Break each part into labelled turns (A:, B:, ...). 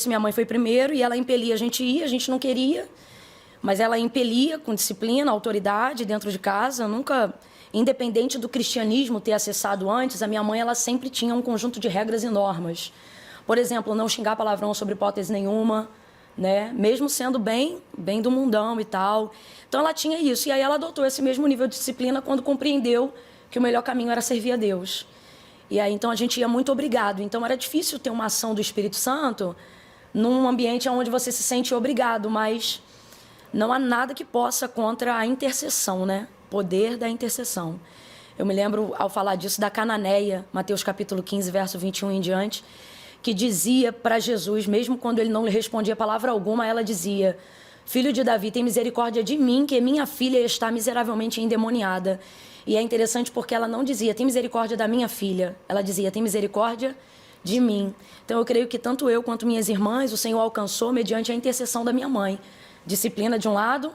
A: minha mãe foi primeiro e ela impelia a gente ir, a gente não queria, mas ela impelia com disciplina, autoridade dentro de casa. Nunca, independente do cristianismo ter acessado antes, a minha mãe ela sempre tinha um conjunto de regras e normas. Por exemplo, não xingar palavrão sobre hipótese nenhuma, né? Mesmo sendo bem do mundão e tal. Então ela tinha isso. E aí ela adotou esse mesmo nível de disciplina quando compreendeu que o melhor caminho era servir a Deus. E aí então a gente ia muito obrigado. Então era difícil ter uma ação do Espírito Santo num ambiente onde você se sente obrigado, mas não há nada que possa contra a intercessão, né? Poder da intercessão. Eu me lembro, ao falar disso, da Cananeia, Mateus capítulo 15, verso 21 em diante, que dizia para Jesus, mesmo quando ele não lhe respondia palavra alguma, ela dizia: Filho de Davi, tem misericórdia de mim, que minha filha está miseravelmente endemoniada. E é interessante porque ela não dizia, tem misericórdia da minha filha. Ela dizia, tem misericórdia de mim. Então eu creio que tanto eu quanto minhas irmãs, o Senhor alcançou mediante a intercessão da minha mãe. Disciplina de um lado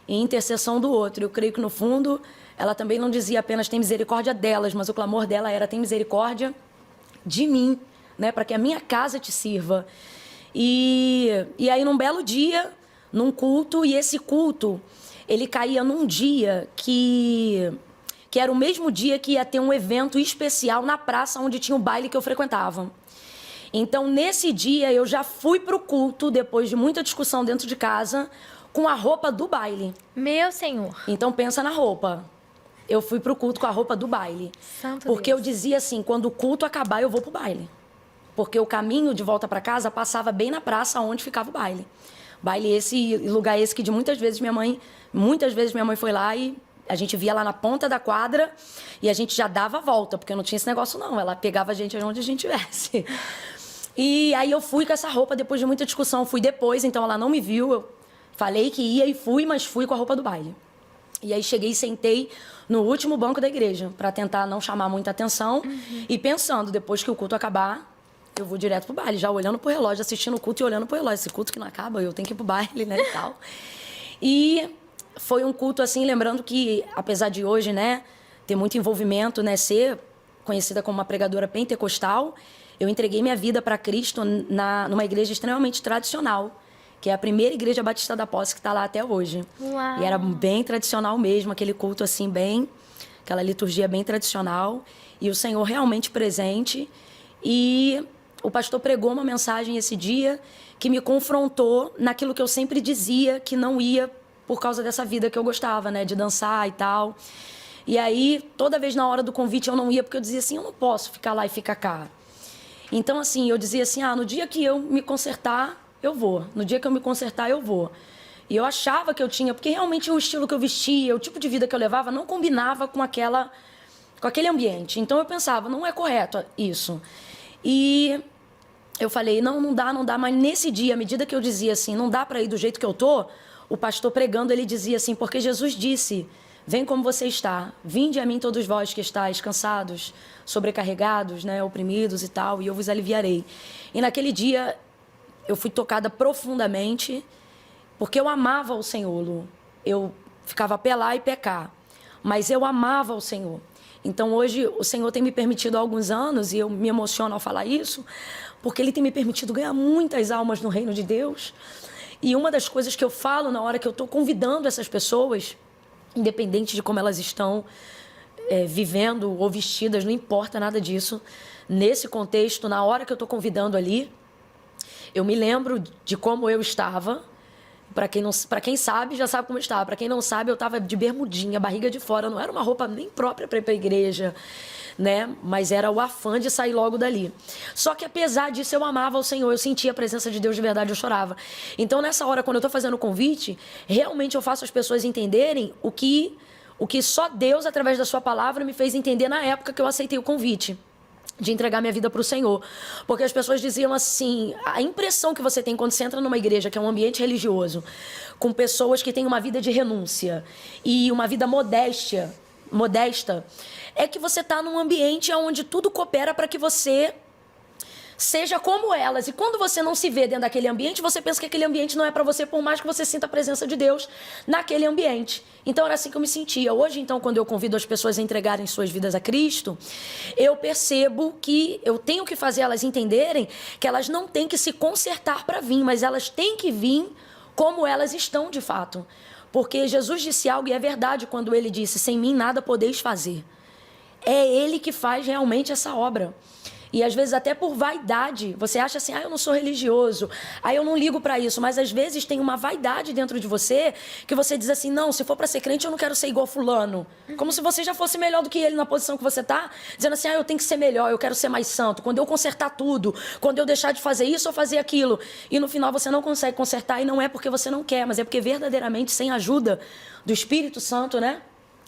A: e intercessão do outro. Eu creio que no fundo ela também não dizia apenas tem misericórdia delas, mas o clamor dela era tem misericórdia de mim, né? Para que a minha casa te sirva. E aí num belo dia, num culto, e esse culto, ele caía num dia que era o mesmo dia que ia ter um evento especial na praça onde tinha o baile que eu frequentava. Então, nesse dia, eu já fui pro culto, depois de muita discussão dentro de casa, com a roupa do baile.
B: Meu Senhor.
A: Então, pensa na roupa. Eu fui pro culto com a roupa do baile.
B: Santo
A: porque
B: Deus.
A: eu dizia assim, quando o culto acabar, eu vou pro baile. Porque o caminho de volta para casa passava bem na praça onde ficava o baile. Baile esse, lugar esse que muitas vezes minha mãe foi lá e a gente via lá na ponta da quadra e a gente já dava a volta, porque não tinha esse negócio não, ela pegava a gente onde a gente estivesse. E aí eu fui com essa roupa depois de muita discussão, fui depois, então ela não me viu, eu falei que ia e fui, mas fui com a roupa do baile. E aí cheguei e sentei no último banco da igreja, para tentar não chamar muita atenção, e pensando, depois que o culto acabar, eu vou direto pro baile, já olhando pro relógio, assistindo o culto e olhando pro relógio. Esse culto que não acaba, eu tenho que ir pro baile, né, e tal. E foi um culto, assim, lembrando que, apesar de hoje, né, ter muito envolvimento, né, ser conhecida como uma pregadora pentecostal, eu entreguei minha vida para Cristo numa igreja extremamente tradicional, que é a primeira igreja batista da Posse, que está lá até hoje.
B: Uau.
A: E era bem tradicional mesmo, aquele culto, assim, bem... aquela liturgia bem tradicional. E o Senhor realmente presente. E o pastor pregou uma mensagem esse dia que me confrontou naquilo que eu sempre dizia que não ia por causa dessa vida que eu gostava, né? De dançar e tal. E aí, toda vez na hora do convite eu não ia, porque eu dizia assim, eu não posso ficar lá e ficar cá. Então, assim, eu dizia assim, no dia que eu me consertar, eu vou. No dia que eu me consertar, eu vou. E eu achava que eu tinha, porque realmente o estilo que eu vestia, o tipo de vida que eu levava, não combinava com aquele ambiente. Então eu pensava, não é correto isso. E eu falei, não dá, mas nesse dia, à medida que eu dizia assim, não dá para ir do jeito que eu tô, o pastor pregando, ele dizia assim, porque Jesus disse, vem como você está, vinde a mim todos vós que estáis cansados, sobrecarregados, né, oprimidos e tal, e eu vos aliviarei. E naquele dia eu fui tocada profundamente, porque eu amava o Senhor, Lu. Eu ficava pé lá e pé cá, mas eu amava o Senhor. Então hoje o Senhor tem me permitido há alguns anos, e eu me emociono ao falar isso, porque Ele tem me permitido ganhar muitas almas no reino de Deus. E uma das coisas que eu falo na hora que eu estou convidando essas pessoas, independente de como elas estão vivendo ou vestidas, não importa nada disso, nesse contexto, na hora que eu estou convidando ali, eu me lembro de como eu estava. Para quem sabe, já sabe como eu estava. Para quem não sabe, eu estava de bermudinha, barriga de fora. Não era uma roupa nem própria para ir para a igreja, né? Mas era o afã de sair logo dali. Só que apesar disso, eu amava o Senhor. Eu sentia a presença de Deus de verdade, eu chorava. Então, nessa hora, quando eu estou fazendo o convite, realmente eu faço as pessoas entenderem o que só Deus, através da sua palavra, me fez entender na época que eu aceitei o convite de entregar minha vida para o Senhor. Porque as pessoas diziam assim, a impressão que você tem quando você entra numa igreja, que é um ambiente religioso, com pessoas que têm uma vida de renúncia e uma vida modesta, é que você está num ambiente onde tudo coopera para que você Seja como elas. E quando você não se vê dentro daquele ambiente, você pensa que aquele ambiente não é para você, por mais que você sinta a presença de Deus naquele ambiente. Então, era assim que eu me sentia. Hoje, então, quando eu convido as pessoas a entregarem suas vidas a Cristo, eu percebo que eu tenho que fazer elas entenderem que elas não têm que se consertar para vir, mas elas têm que vir como elas estão de fato. Porque Jesus disse algo, e é verdade quando ele disse: sem mim nada podeis fazer. É ele que faz realmente essa obra. E às vezes até por vaidade, você acha assim: eu não sou religioso, eu não ligo para isso. Mas às vezes tem uma vaidade dentro de você que você diz assim: não, se for para ser crente eu não quero ser igual fulano. Como se você já fosse melhor do que ele na posição que você está, dizendo assim: eu tenho que ser melhor, eu quero ser mais santo. Quando eu consertar tudo, quando eu deixar de fazer isso ou fazer aquilo. E no final você não consegue consertar, e não é porque você não quer, mas é porque verdadeiramente sem a ajuda do Espírito Santo, né?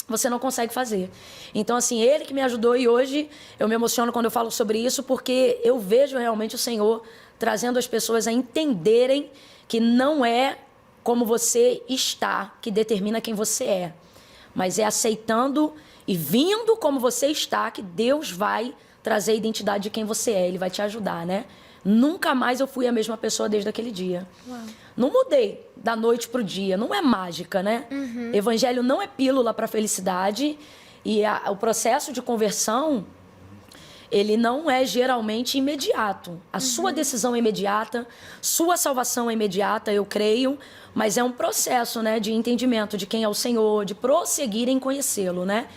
A: Você não consegue fazer. Então, assim, ele que me ajudou, e hoje eu me emociono quando eu falo sobre isso, porque eu vejo realmente o Senhor trazendo as pessoas a entenderem que não é como você está que determina quem você é, mas é aceitando e vindo como você está que Deus vai trazer a identidade de quem você é. Ele vai te ajudar, né? Nunca mais eu fui a mesma pessoa desde aquele dia. Uau. Não mudei da noite para o dia, não é mágica, né? Evangelho não é pílula para felicidade, e o processo de conversão, ele não é geralmente imediato. A sua decisão é imediata, sua salvação é imediata, eu creio, mas é um processo, né, de entendimento de quem é o Senhor, de prosseguir em conhecê-lo, né?